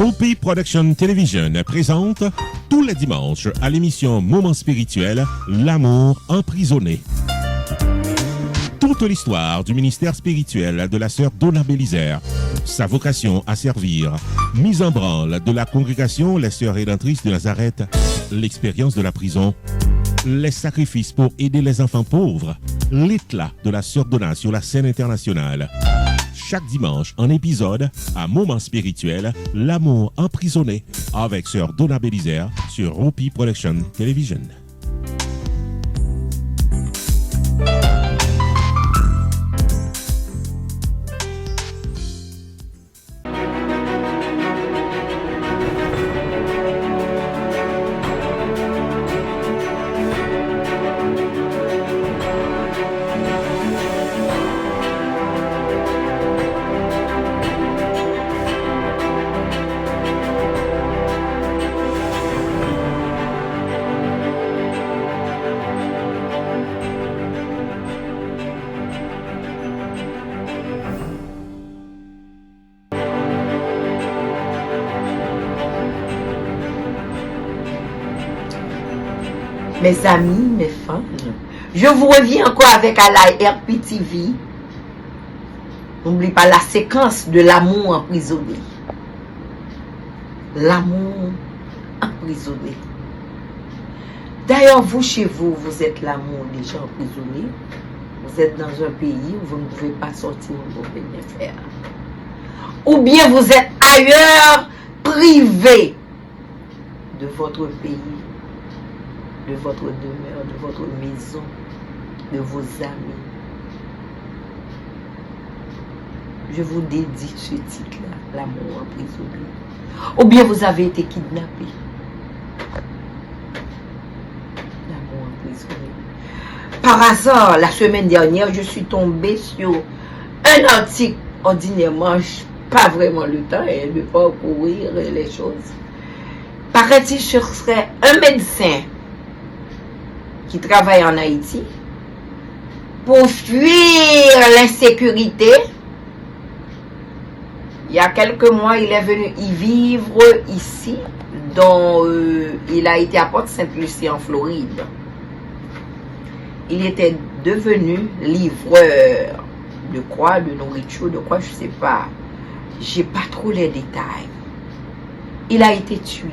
Rupi Production Television présente tous les dimanches à l'émission Moment spirituel, L'amour emprisonné. Toute l'histoire du ministère spirituel de la sœur Donna Bélisaire, sa vocation à servir, mise en branle de la congrégation Les Sœurs Rédemptrices de Nazareth, l'expérience de la prison, les sacrifices pour aider les enfants pauvres, l'éclat de la sœur Donna sur la scène internationale. Chaque dimanche, un épisode à Moment spirituel, L'amour emprisonné, avec sœur Donna Bélisaire sur Rupi Production Television. Mes amis, mes fans, je vous reviens encore avec Alay RPTV. N'oublie pas la séquence de l'amour emprisonné. L'amour emprisonné. D'ailleurs, vous, chez vous, vous êtes l'amour déjà emprisonné. Vous êtes dans un pays où vous ne pouvez pas sortir où vous pouvez rien faire. Ou bien vous êtes ailleurs, privé de votre pays, de votre demeure, de votre maison, de vos amis. Je vous dédie ce titre-là, l'amour emprisonné. Ou bien vous avez été kidnappé. L'amour emprisonné. Par hasard, la semaine dernière, je suis tombée sur un article. Ordinairement, je n'ai pas vraiment le temps de parcourir les choses. Paraît-il que ce serait un médecin qui travaille en Haïti pour fuir l'insécurité. Il y a quelques mois, il est venu y vivre ici, dont il a été à Port-Saint-Lucie en Floride. Il était devenu livreur de quoi, de nourriture, de quoi, je ne sais pas. J'ai pas trop les détails. Il a été tué.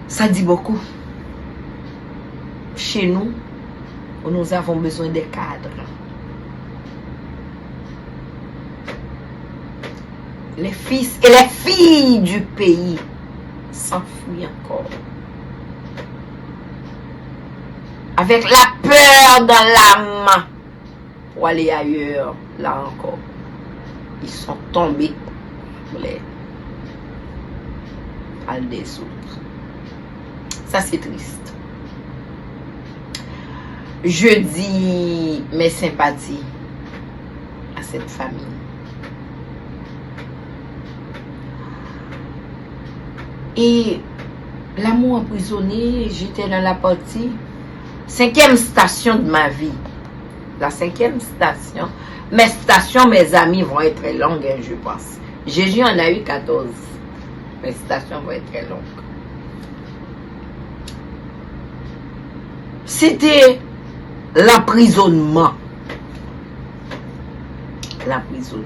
Ça dit beaucoup. Chez nous, nous avons besoin des cadres. Les fils et les filles du pays s'enfuient encore. Avec la peur dans l'âme pour aller ailleurs, là encore. Ils sont tombés pour les pales des autres. Ça, c'est triste. Je dis mes sympathies à cette famille. Et l'amour emprisonné, j'étais dans la partie 5e station de ma vie. La 5e station. Mes stations, mes amis, vont être très longues, je pense. Jésus en a eu 14. Mes stations vont être très longues. C'était l'emprisonnement. L'emprisonnement.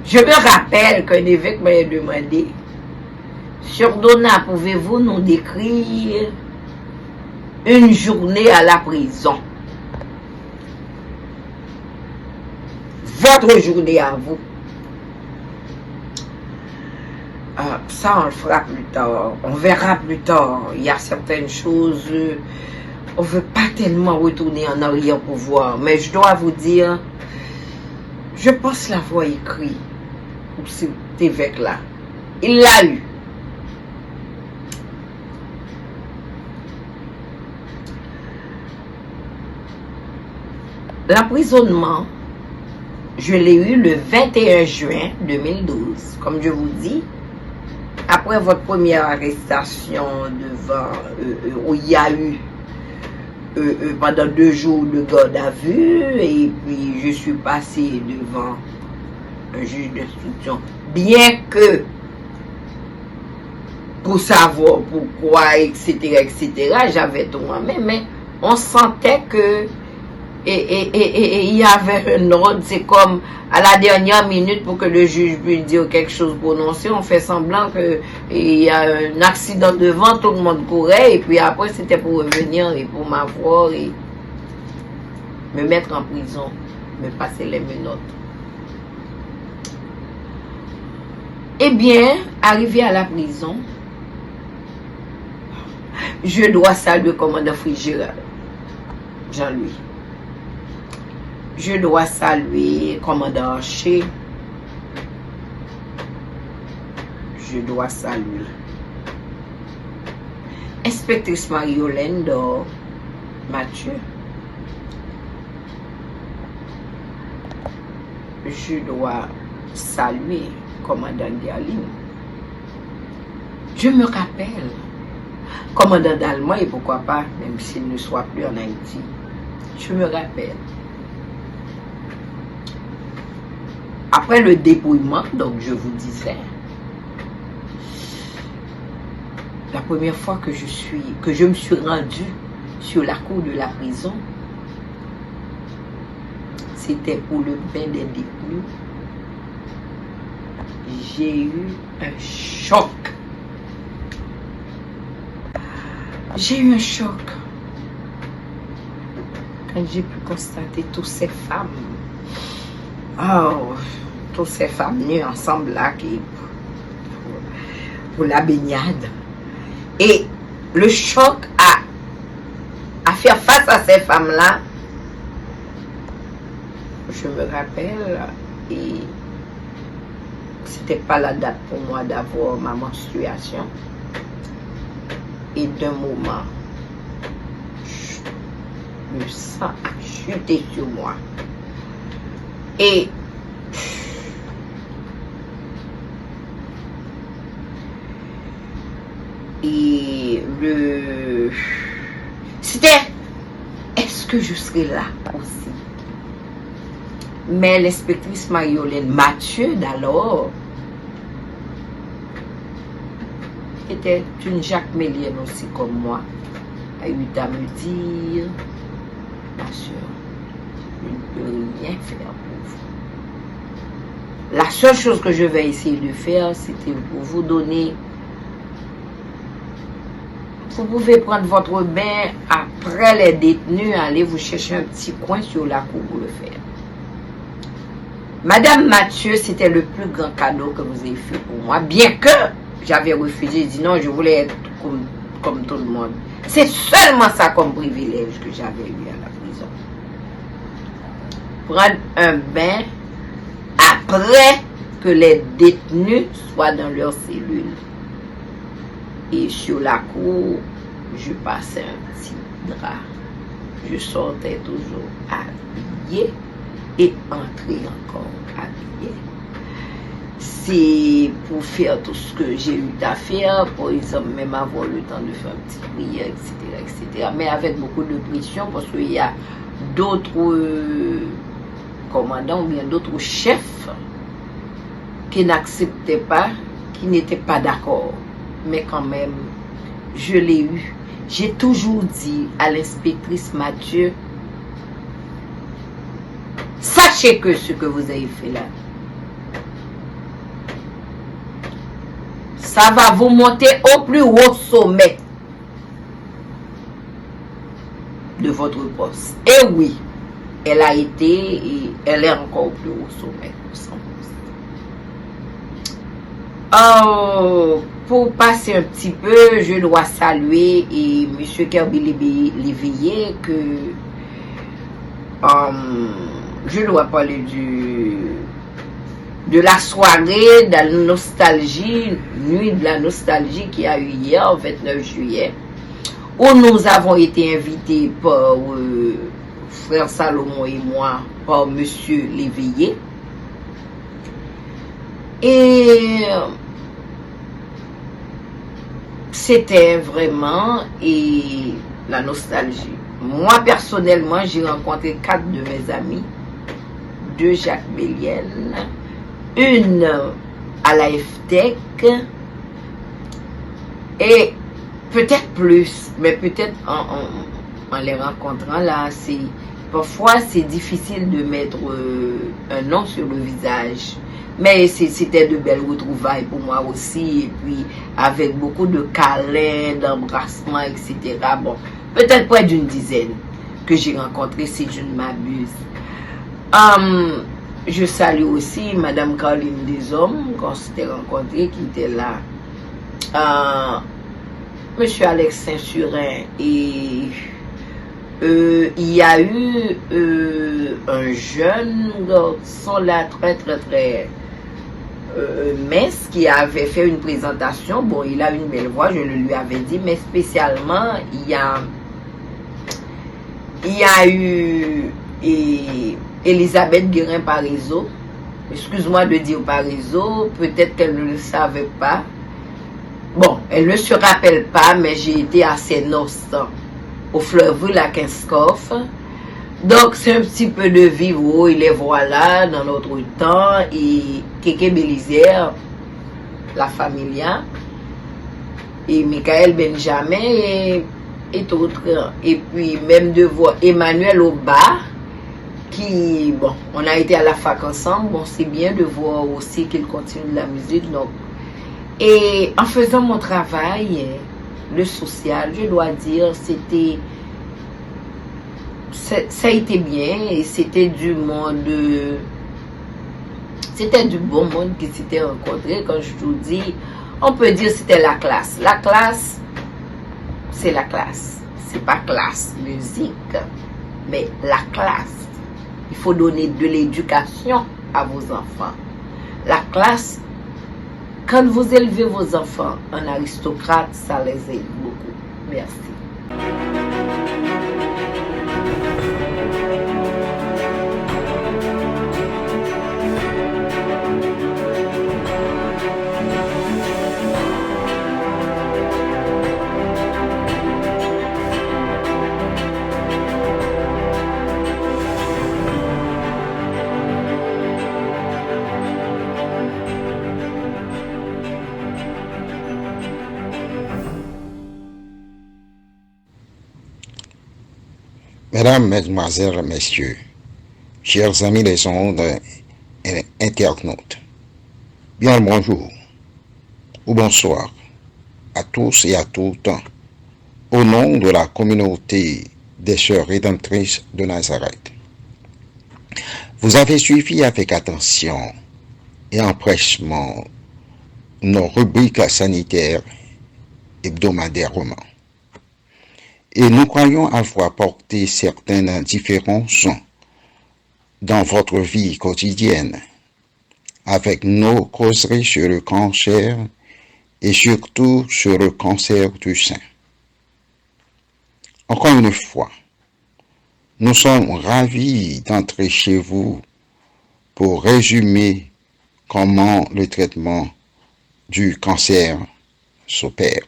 Je me rappelle qu'un évêque m'a demandé, Sœur Donna, pouvez-vous nous décrire une journée à la prison? Votre journée à vous. Ça, on le fera plus tard. On verra plus tard. Il y a certaines choses, on ne veut pas tellement retourner en arrière pour voir. Mais je dois vous dire, je pense l'avoir écrit pour cet évêque-là. Il l'a eu. L'emprisonnement, je l'ai eu le 21 juin 2012. Comme je vous dis, après votre première arrestation devant où il y a eu pendant 2 jours de garde à vue, et puis je suis passée devant un juge d'instruction, bien que pour savoir pourquoi, etc., j'avais tout moi-même, mais on sentait que il y avait un ordre. C'est comme à la dernière minute, pour que le juge puisse dire quelque chose prononcé, on fait semblant qu'il y a un accident devant, tout le monde courait, et puis après c'était pour revenir et pour m'avoir et me mettre en prison, me passer les menottes. Eh bien, arrivé à la prison, je dois saluer le commandant Fitzgerald, Jean-Louis. Je dois saluer le commandant Archer. Je dois saluer inspectrice Marie-Yolande Mathieu. Je dois saluer le commandant Galine. Je me rappelle commandant d'Allemand, et pourquoi pas, même s'il ne soit plus en Haïti. Je me rappelle. Après le dépouillement, donc je vous disais, la première fois que je me suis rendue sur la cour de la prison, c'était pour le bain des détenus. J'ai eu un choc. J'ai eu un choc quand j'ai pu constater toutes ces femmes. Oh, toutes ces femmes venues ensemble là pour la baignade. Et le choc à faire face à ces femmes-là, je me rappelle, et c'était pas la date pour moi d'avoir ma menstruation. Et d'un moment, le sang a chuté sur moi. Et c'était, est-ce que je serai là aussi? Mais l'inspectrice Marie-Yolande Mathieu d'alors était une Jacques Mélienne aussi comme moi, a eu à me dire, ma soeur, je ne peux rien faire pour vous. La seule chose que je vais essayer de faire, c'était pour vous donner. Vous pouvez prendre votre bain après les détenus, aller vous chercher un petit coin sur la cour pour le faire. Madame Mathieu, c'était le plus grand cadeau que vous ayez fait pour moi, bien que j'avais refusé, dit non, je voulais être comme tout le monde. C'est seulement ça comme privilège que j'avais eu à la prison. Prendre un bain après que les détenus soient dans leur cellule. Et sur la cour, je passais un petit drap. Je sortais toujours habillée et entrais encore habillée. C'est pour faire tout ce que j'ai eu à faire, par exemple, même avoir le temps de faire une petite prière, etc., etc. Mais avec beaucoup de pression, parce qu'il y a d'autres commandants ou bien d'autres chefs qui n'acceptaient pas, qui n'étaient pas d'accord. Mais quand même, je l'ai eu. J'ai toujours dit à l'inspectrice Mathieu, sachez que ce que vous avez fait là, ça va vous monter au plus haut sommet de votre poste. Et oui, elle a été et elle est encore au plus haut sommet. Oh, pour passer un petit peu, je dois saluer et M. Kirby Léveillé que je dois parler de la soirée de la nostalgie, nuit de la nostalgie qui a eu hier, le 29 juillet, où nous avons été invités par frère Salomon et moi, par M. Léveillé. Et c'était vraiment la nostalgie. Moi, personnellement, j'ai rencontré 4 de mes amis. 2 Jacques Béliel, une à la FTEC, et peut-être plus, mais peut-être en les rencontrant là, parfois c'est difficile de mettre un nom sur le visage. Mais c'était de belles retrouvailles pour moi aussi, et puis avec beaucoup de câlins, d'embrassements, etc. Bon, peut-être près d'une dizaine que j'ai rencontré, si je ne m'abuse. Je salue aussi Madame Caroline Deshommes, qu'on s'était rencontré, qui était là. Monsieur Alex Saint-Surin, et il y a eu un jeune garçon là, très mince, qui avait fait une présentation. Bon, il a une belle voix, je le lui avais dit, mais spécialement, il y a eu Elisabeth Guérin-Parizeau. Excuse-moi de dire Parizeau, peut-être qu'elle ne le savait pas. Bon, elle ne se rappelle pas, mais j'ai été à ses noces au Fleurville à Kinskoff. Donc, c'est un petit peu de vivre, il est voilà, dans notre temps, et Kéké Bélizière, la familia, et Michael Benjamin, et d'autres. Et puis, même de voir Emmanuel Oba, qui, bon, on a été à la fac ensemble, bon, c'est bien de voir aussi qu'il continue la musique, donc. Et en faisant mon travail, le social, je dois dire, ça a été bien, et c'était du monde, c'était du bon monde qui s'était rencontré. Quand je vous dis, on peut dire c'était la classe. La classe, c'est la classe. C'est pas classe musique, mais la classe. Il faut donner de l'éducation à vos enfants. La classe, quand vous élevez vos enfants en aristocrate, ça les aide beaucoup. Merci. Mesdames, Mesdemoiselles, Messieurs, chers amis des ondes et internautes, bien le bonjour ou bonsoir à tous et à toutes au nom de la communauté des Sœurs Rédemptrices de Nazareth. Vous avez suivi avec attention et empressement nos rubriques sanitaires hebdomadairement. Et nous croyons avoir porté certaines différences dans votre vie quotidienne avec nos causeries sur le cancer et surtout sur le cancer du sein. Encore une fois, nous sommes ravis d'entrer chez vous pour résumer comment le traitement du cancer s'opère.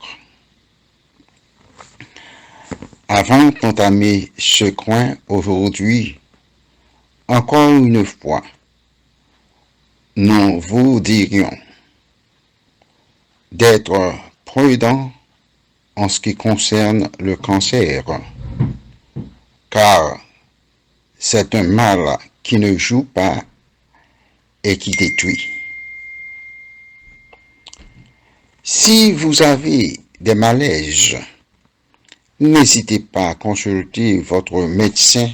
Avant d'entamer ce coin aujourd'hui, encore une fois, nous vous dirions d'être prudents en ce qui concerne le cancer, car c'est un mal qui ne joue pas et qui détruit. Si vous avez des malaises, n'hésitez pas à consulter votre médecin,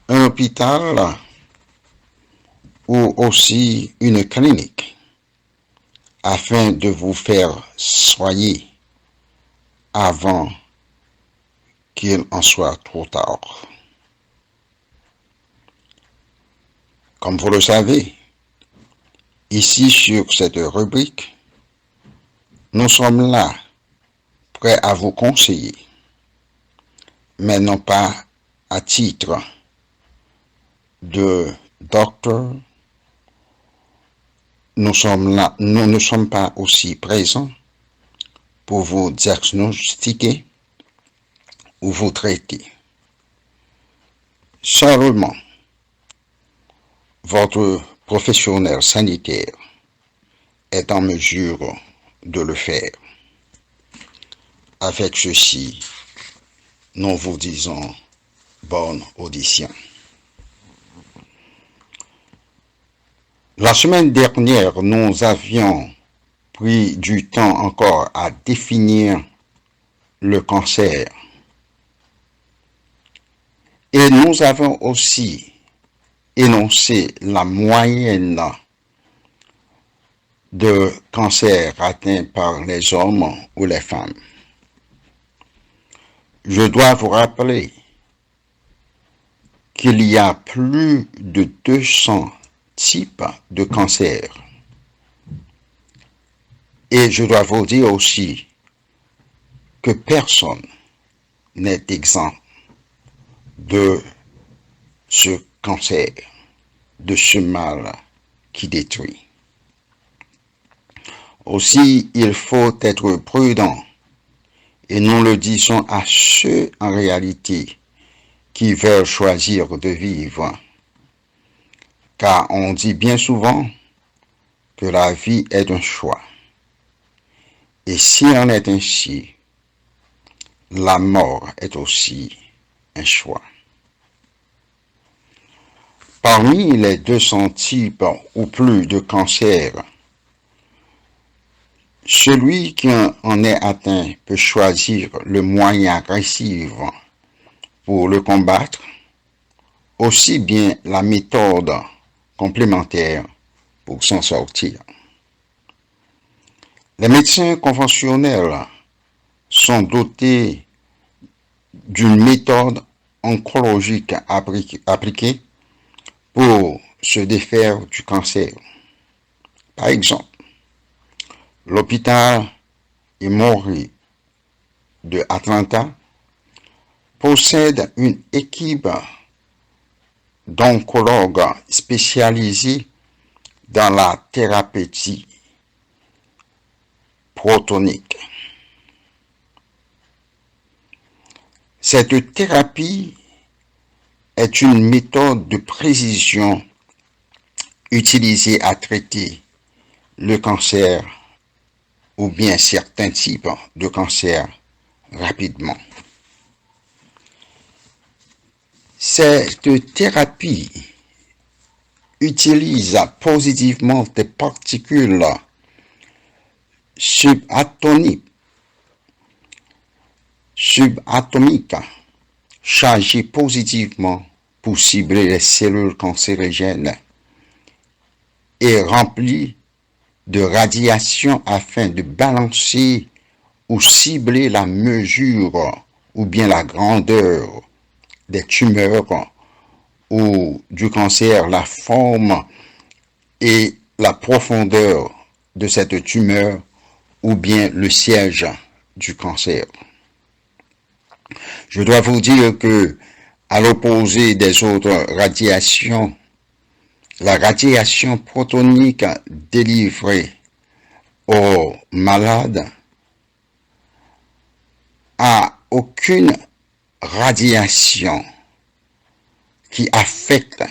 un hôpital ou aussi une clinique afin de vous faire soigner avant qu'il en soit trop tard. Comme vous le savez, ici sur cette rubrique, nous sommes là prêts à vous conseiller, mais non pas à titre de docteur. Nous ne sommes pas aussi présents pour vous diagnostiquer ou vous traitez. Seulement, votre professionnel sanitaire est en mesure de le faire. Avec ceci, nous vous disons bonne audition. La semaine dernière, nous avions pris du temps encore à définir le cancer. Et nous avons aussi énoncé la moyenne de cancer atteint par les hommes ou les femmes. Je dois vous rappeler qu'il y a plus de 200 types de cancer. Et je dois vous dire aussi que personne n'est exempt de ce cancer, de ce mal qui détruit. Aussi, il faut être prudent, et nous le disons à ceux en réalité qui veulent choisir de vivre, car on dit bien souvent que la vie est un choix. Et s'il en est ainsi, la mort est aussi un choix. Parmi les 200 types ou plus de cancers, celui qui en est atteint peut choisir le moyen agressif pour le combattre, aussi bien la méthode complémentaire pour s'en sortir. Les médecins conventionnels sont dotés d'une méthode oncologique appliquée pour se défaire du cancer. Par exemple, l'hôpital Emory de Atlanta possède une équipe d'oncologues spécialisés dans la thérapie protonique. Cette thérapie est une méthode de précision utilisée à traiter le cancer ou bien certains types de cancer rapidement. Cette thérapie utilise positivement des particules subatomiques chargées positivement pour cibler les cellules cancérigènes et remplies de radiation afin de balancer ou cibler la mesure ou bien la grandeur des tumeurs ou du cancer, la forme et la profondeur de cette tumeur ou bien le siège du cancer. Je dois vous dire que, à l'opposé des autres radiations, la radiation protonique délivrée aux malades a aucune radiation qui affecte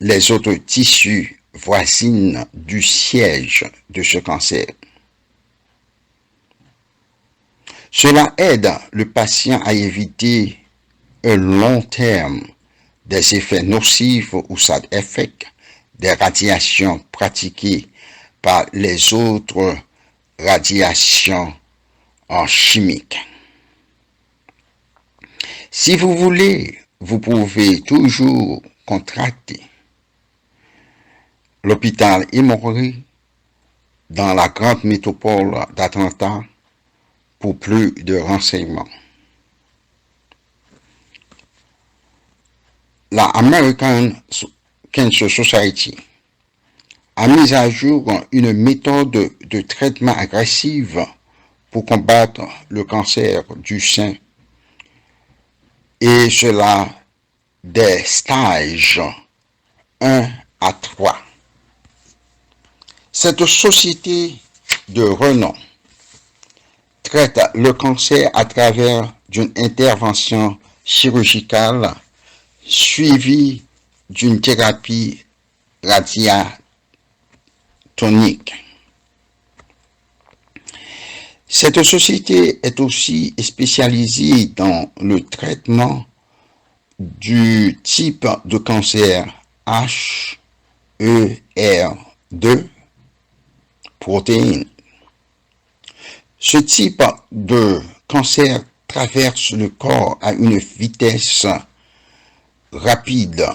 les autres tissus voisins du siège de ce cancer. Cela aide le patient à éviter un long terme des effets nocifs ou side effects des radiations pratiquées par les autres radiations chimiques. Si vous voulez, vous pouvez toujours contacter l'hôpital Emory dans la grande métropole d'Atlanta pour plus de renseignements. La American Cancer Society a mis à jour une méthode de traitement agressive pour combattre le cancer du sein, et cela des stages 1 à 3. Cette société de renom traite le cancer à travers d'une intervention chirurgicale suivie d'une thérapie radiotonique. Cette société est aussi spécialisée dans le traitement du type de cancer HER2 protéine. Ce type de cancer traverse le corps à une vitesse rapide,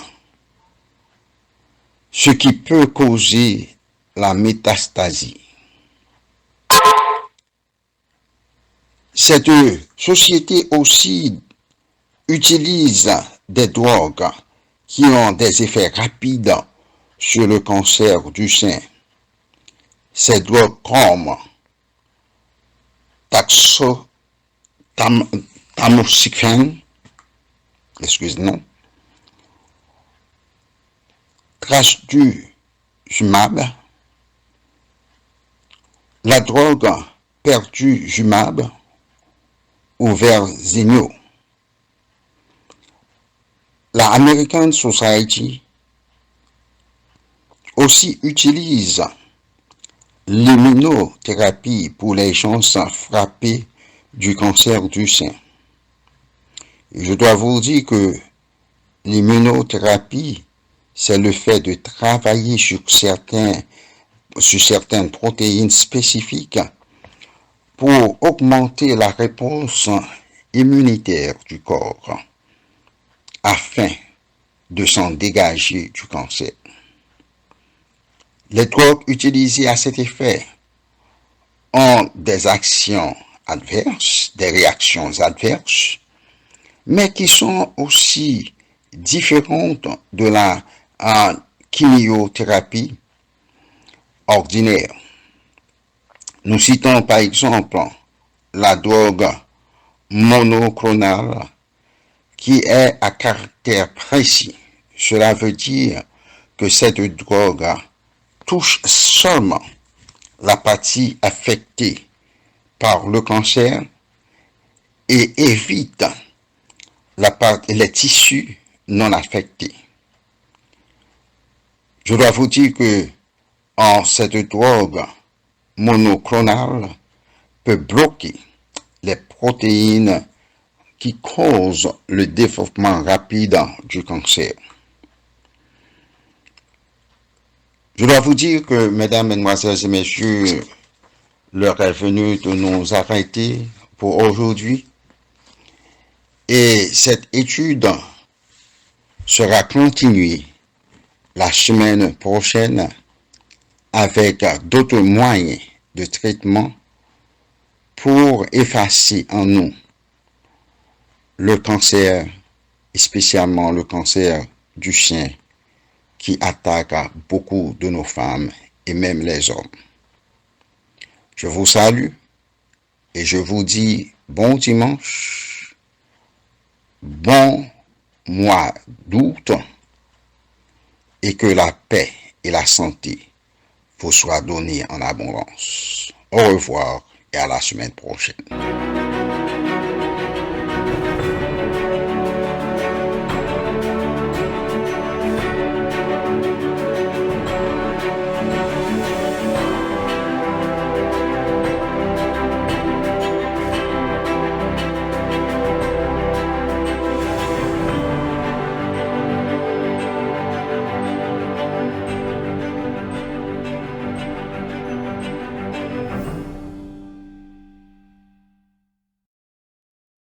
ce qui peut causer la métastasie. Cette société aussi utilise des drogues qui ont des effets rapides sur le cancer du sein. Ces drogues comme tamoxifen, excusez-moi, trastuzumab, la drogue pertuzumab ou Verzenio. La American Society aussi utilise l'immunothérapie pour les gens frappés du cancer du sein. Je dois vous dire que l'immunothérapie, c'est le fait de travailler sur certaines protéines spécifiques pour augmenter la réponse immunitaire du corps afin de s'en dégager du cancer. Les drogues utilisées à cet effet ont des actions adverses, des réactions adverses, mais qui sont aussi différentes de la chimiothérapie ordinaire. Nous citons par exemple la drogue monoclonale qui est à caractère précis. Cela veut dire que cette drogue touche seulement la partie affectée par le cancer et évite les tissus non affectés. Je dois vous dire que cette drogue monoclonale peut bloquer les protéines qui causent le développement rapide du cancer. Je dois vous dire que, mesdames, mesdemoiselles et messieurs, l'heure est venue de nous arrêter pour aujourd'hui. Et cette étude sera continuée la semaine prochaine avec d'autres moyens de traitement pour effacer en nous le cancer, et spécialement le cancer du sein qui attaque beaucoup de nos femmes et même les hommes. Je vous salue et je vous dis bon dimanche, bon mois d'août et que la paix et la santé vous soient données en abondance. Au revoir et à la semaine prochaine.